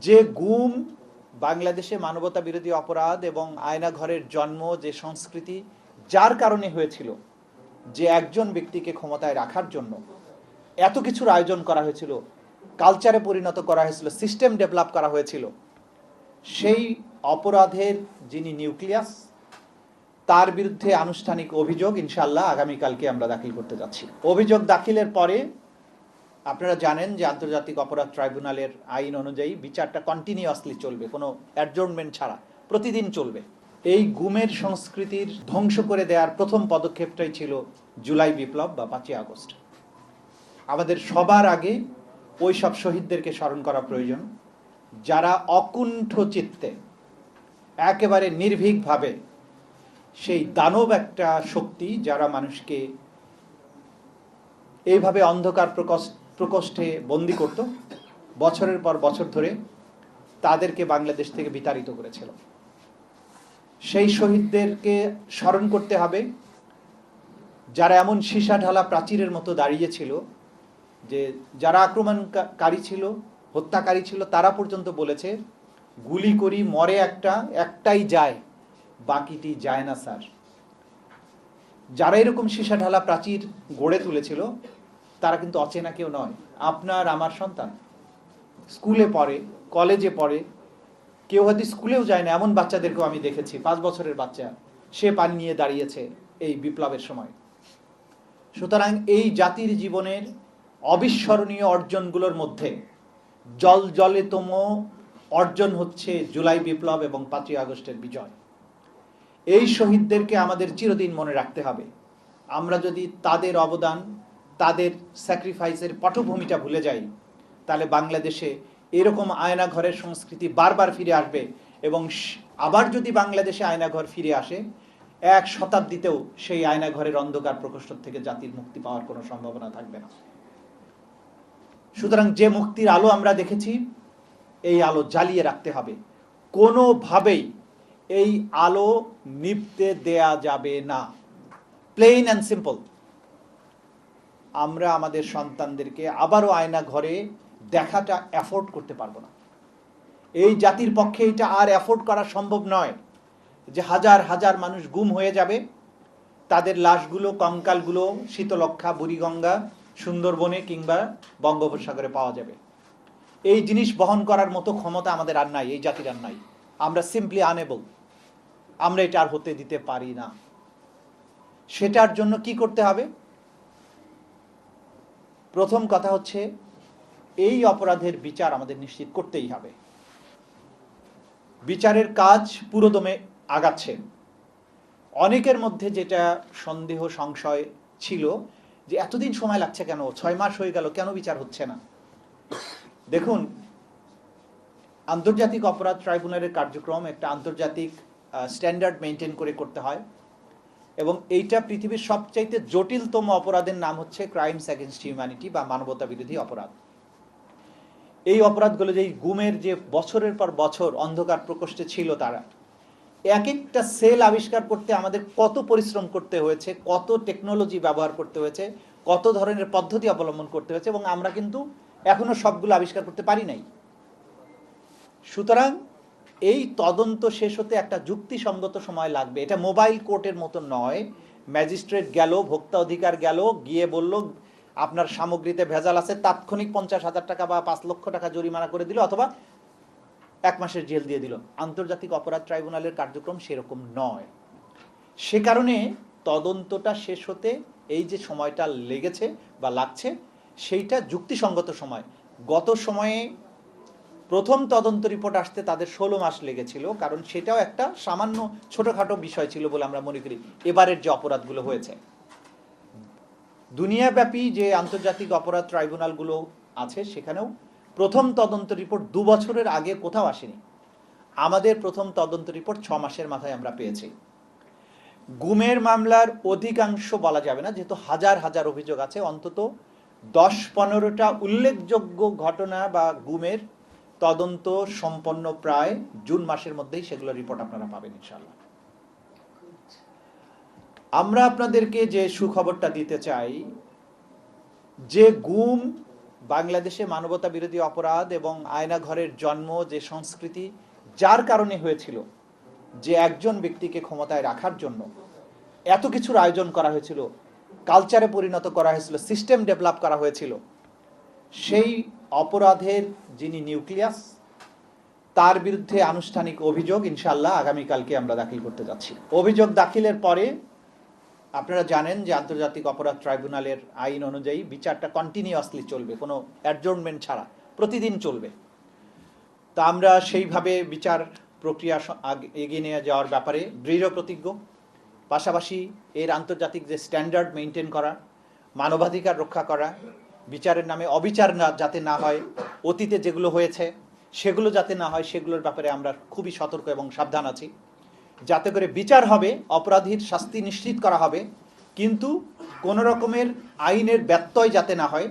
যে গুম বাংলাদেশে মানবতা বিরোধী অপরাধ এবং আয়নাঘরের জন্ম, যে সংস্কৃতি যার কারণে হয়েছিল, যে একজন ব্যক্তিকে ক্ষমতায় রাখার জন্য এত কিছুর আয়োজন করা হয়েছিল, কালচারে পরিণত করা হয়েছিল, সিস্টেম ডেভেলপ করা হয়েছিল, সেই অপরাধের যিনি নিউক্লিয়াস, তার বিরুদ্ধে আনুষ্ঠানিক অভিযোগ ইনশাআল্লাহ আগামীকালকে আমরা দাখিল করতে যাচ্ছি। অভিযোগ দাখিলের পরে আপনারা জানেন যে আন্তর্জাতিক অপরাধ ট্রাইব্যুনালের আইন অনুযায়ী বিচারটা কন্টিনিউয়াসলি চলবে, কোনো অ্যাডজর্নমেন্ট ছাড়া প্রতিদিন চলবে। এই গুমের সংস্কৃতির ধ্বংস করে দেওয়ার প্রথম পদক্ষেপটাই ছিল জুলাই বিপ্লব বা 5ই আগস্ট। আমাদের সবার আগে ওই সব শহীদদেরকে স্মরণ করা প্রয়োজন, যারা অকুণ্ঠ চিত্তে একেবারে নির্ভীকভাবে সেই দানব একটা শক্তি যারা মানুষকে এইভাবে অন্ধকার প্রকোষ্ঠে বন্দি করত বছরের পর বছর ধরে, তাদেরকে বাংলাদেশ থেকে বিতাড়িত করেছিল। সেই শহীদদেরকে স্মরণ করতে হবে, যারা এমন সীসা ঢালা প্রাচীরের মতো দাঁড়িয়েছিল যে যারা আক্রমণকারী ছিল, হত্যাকারী ছিল, তারা পর্যন্ত বলেছে গুলি করি, মরে একটাই যায়, বাকিটি যায় না স্যার। যারা এরকম সীসা ঢালা প্রাচীর গড়ে তুলেছিল তারা কিন্তু অচেনা কেউ নয়। আপনার আমার সন্তান স্কুলে পড়ে, কলেজে পড়ে, কেউ হয়তো স্কুলেও যায় না, এমন বাচ্চাদেরকেও আমি দেখেছি। 5 বছরের বাচ্চা, সে পানি নিয়ে দাঁড়িয়েছে এই বিপ্লবের সময়। সুতরাং এই জাতির জীবনের অবিস্মরণীয় অর্জনগুলোর মধ্যে জলজলেতম অর্জন হচ্ছে জুলাই বিপ্লব এবং 5ই আগস্টের বিজয়। এই শহীদদেরকে আমাদের চিরদিন মনে রাখতে হবে। আমরা যদি তাদের অবদান, তাদের স্যাক্রিফাইসের পটভূমিটা ভুলে যাই, তাহলে বাংলাদেশে এরকম আয়নাঘরের সংস্কৃতি বারবার ফিরে আসবে, এবং আবার যদি বাংলাদেশে আয়নাঘর ফিরে আসে, 1 শতাব্দীতেও সেই আয়নাঘরের অন্ধকার প্রকোষ্ঠ থেকে জাতির মুক্তি পাওয়ার কোনো সম্ভাবনা থাকবে না। সুতরাং যে মুক্তির আলো আমরা দেখেছি, এই আলো জ্বালিয়ে রাখতে হবে। কোনোভাবেই এই আলো নিভতে দেয়া যাবে না। Plain and simple. আমরা আমাদের সন্তানদেরকে আবারও আয়না ঘরে দেখাটা অ্যাফোর্ড করতে পারবো না। এই জাতির পক্ষে এটা আর অ্যাফোর্ড করা সম্ভব নয় যে হাজার হাজার মানুষ গুম হয়ে যাবে, তাদের লাশগুলো, কঙ্কালগুলো শীতলক্ষা, বুড়িগঙ্গা, সুন্দরবনে কিংবা বঙ্গোপসাগরে পাওয়া যাবে। এই জিনিস বহন করার মতো ক্ষমতা আমাদের আর নাই, এই জাতির আর নাই। আমরা সিম্পলি আনএবল। আমরা এটা আর হতে দিতে পারি না। সেটার জন্য কি করতে হবে? প্রথম কথা হচ্ছে, এই অপরাধের বিচার আমাদের নিশ্চিত করতেই হবে। বিচারের কাজ পুরোদমে আগাচ্ছে। অনেকের মধ্যে যেটা সন্দেহ, সংশয় ছিল যে এতদিন সময় লাগছে কেন, 6 মাস হয়ে গেল, কেন বিচার হচ্ছে না? দেখুন, আন্তর্জাতিক অপরাধ ট্রাইব্যুনালের কার্যক্রম একটা আন্তর্জাতিক স্ট্যান্ডার্ড মেনটেন করে করতে হয়, এবং এইটা পৃথিবীর সবচাইতে জটিলতম অপরাধের নাম হচ্ছে ক্রাইমস অ্যাগেনস্ট হিউম্যানিটি বা মানবতা বিরোধী অপরাধ। এই অপরাধগুলো, যেই গুমের যে বছরের পর বছর অন্ধকার প্রকোষ্ঠে ছিল, তারা এক একটা সেল আবিষ্কার করতে আমাদের কত পরিশ্রম করতে হয়েছে, কত টেকনোলজি ব্যবহার করতে হয়েছে, কত ধরনের পদ্ধতি অবলম্বন করতে হয়েছে, এবং আমরা কিন্তু এখনো সবগুলো আবিষ্কার করতে পারি নাই। সুতরাং এই তদন্ত শেষ হতে একটা যুক্তিসঙ্গত সময় লাগবে। এটা মোবাইল কোর্টের মতো নয়, ম্যাজিস্ট্রেট গেল, ভোক্তা অধিকার গেল, গিয়ে বলল আপনার সামগ্রীতে ভেজাল আছে, তাৎক্ষণিক 50,000 টাকা বা 5 লক্ষ টাকা জরিমানা করে দিল, অথবা 1 মাসের জেল দিয়ে দিল। আন্তর্জাতিক অপরাধ ট্রাইব্যুনালের কার্যক্রম সেরকম নয়। সে কারণে তদন্তটা শেষ হতে এই যে সময়টা লেগেছে বা লাগছে, সেইটা যুক্তিসঙ্গত সময়। গত সময়ে প্রথম তদন্ত রিপোর্ট আসতে তাদের 16 মাস লেগেছিল, কারণ সেটাও একটা সামান্য ছোটখাটো বিষয় ছিল বলে আমরা মনে করি। এবারের যে অপরাধগুলো হয়েছে, দুনিয়াব্যাপী যে আন্তর্জাতিক অপরাধ ট্রাইব্যুনালগুলো আছে, সেখানেও প্রথম তদন্ত রিপোর্ট 2 বছরের আগে কোথাও আসেনি। আমাদের প্রথম তদন্ত রিপোর্ট 6 মাসের মাথায় আমরা পেয়েছি। গুমের মামলার অধিকাংশ বলা যাবে না, যেহেতু হাজার হাজার অভিযোগ আছে, অন্তত 10-15টা উল্লেখযোগ্য ঘটনা বা গুমের তদন্ত সম্পন্ন প্রায় জুন মাসের মধ্যেই, সেগুলো রিপোর্ট আপনারা পাবেন ইনশাআল্লাহ। আমরা আপনাদেরকে যে সুখবরটা দিতে চাই, যে গুম বাংলাদেশে মানবতা বিরোধী অপরাধ এবং আয়নাঘরের জন্ম যে সংস্কৃতি যার কারণে হয়েছিল, যে একজন ব্যক্তিকে ক্ষমতায় রাখার জন্য এত কিছুর আয়োজন করা হয়েছিল, কালচারে পরিণত করা হয়েছিল, সিস্টেম ডেভেলপ করা হয়েছিল, সেই অপরাধের যিনি নিউক্লিয়াস, তার বিরুদ্ধে আনুষ্ঠানিক অভিযোগ ইনশাআল্লাহ আগামীকালকে আমরা দাখিল করতে যাচ্ছি। অভিযোগ দাখিলের পরে আপনারা জানেন যে আন্তর্জাতিক অপরাধ ট্রাইব্যুনালের আইন অনুযায়ী বিচারটা কন্টিনিউয়াসলি চলবে, কোনো অ্যাডজর্নমেন্ট ছাড়া প্রতিদিন চলবে। তা আমরা সেইভাবে বিচার প্রক্রিয়া এগিয়ে নিয়ে যাওয়ার ব্যাপারে দৃঢ় প্রতিজ্ঞ। পাশাপাশি এর আন্তর্জাতিক যে স্ট্যান্ডার্ড মেনটেন করা, মানবাধিকার রক্ষা করা, বিচারের নামে অবিচার যাতে না হয়, অতীতে যেগুলো হয়েছে সেগুলো যাতে না হয়, সেগুলোর ব্যাপারে আমরা খুবই সতর্ক এবং সাবধান আছি। যাতে করে বিচার হবে, অপরাধীর শাস্তি নিশ্চিত করা হবে, কিন্তু কোনো রকমের আইনের ব্যত্যয় যাতে না হয়